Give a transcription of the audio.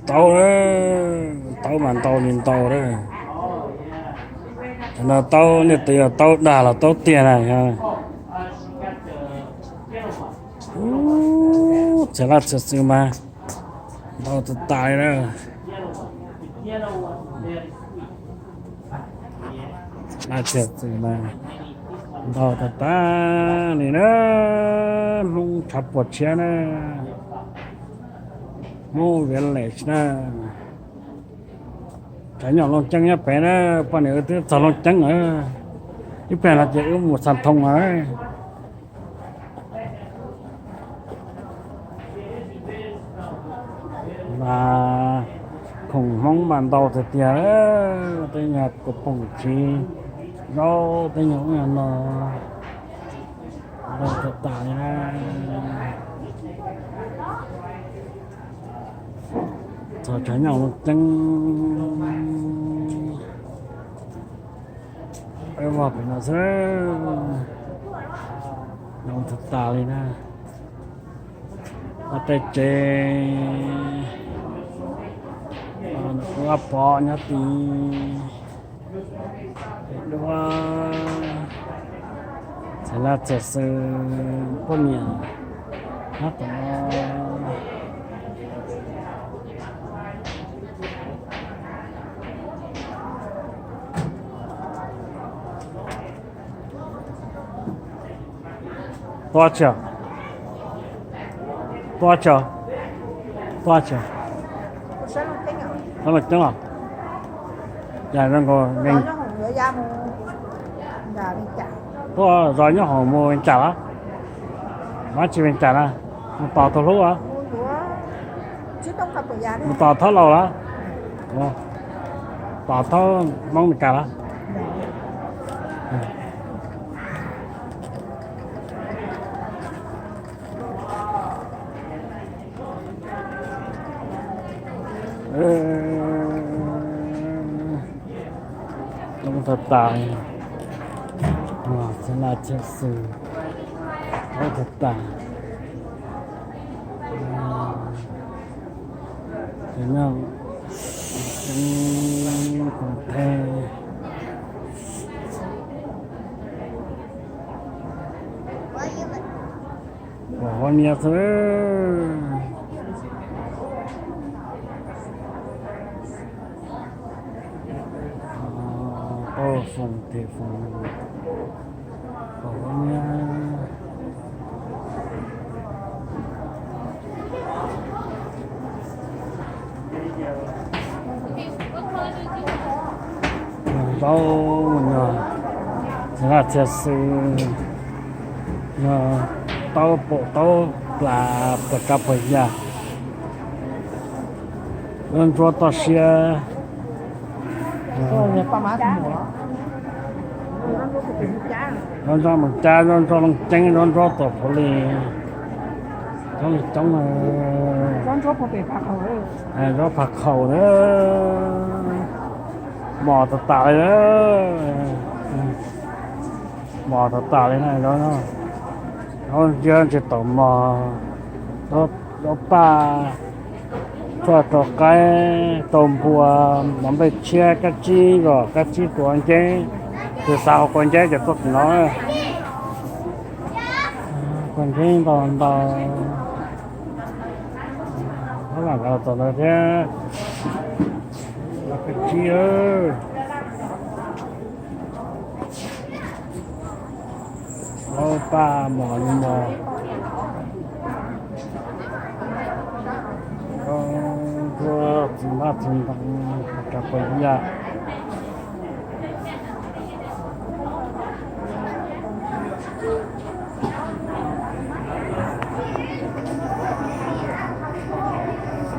tàu đó, tàu màn tàu nhìn tàu đó, là tàu này thì tàu đà là tàu tiền này ha, chỉ là thật sự mà tàu thật tài đó, là thật sự mà tàu thật ta này đó, lung chập bọt xe đó, mua về lại đó. Cái nhỏ lông trắng nhá bé nó bọn này cứ xào lông trắng nữa cái bé là chỉ một sản thông ấy và khủng mong bàn đầu thì tiền đó tên nhà của phòng chi rau tên nhóm nhà nó đâu thực tại rồi cái nhỏ lông trắng em vào phải nó sẽ nó thực tại đi nè ở đây chơi nó có bỏ nhá tí đúng sẽ là thật sự con nhà hát của nó多少钱？多少钱？多少钱？三百斤啊！dạ rằng có mình có rồi nhá họ mua mình trả á, má chị mình trả á, một tàu thâu lúa á, một tàu thâu lúa á, tàu thâu mong mình trả á. Không thật tài sẽ là thật sự không thật tài thế nào còn thề bỏ nhiều thứ phần thì phần của nha đâu mình thế là thật sự tao bộ tao là tất cả mọi nhà nên cho tao xe nó cho mình cha nó cho mình tránh nó cho tổ phụ lì nó lịch trong con chó phải phạt khẩu đấy. nó phạt khẩu nữa mò tạt tạ nữa mò tạt tạ thế này đó nó chưa chỉ tổ mò nó ba cho cái tôm bùa mắm bê chia cá chi rồi cá chi của anh chế từ sau con chế cho tốt nó con chế còn tao nó là tao tao nó thế cá chi ơi nó ba mò chỉ là thành cả bây giờ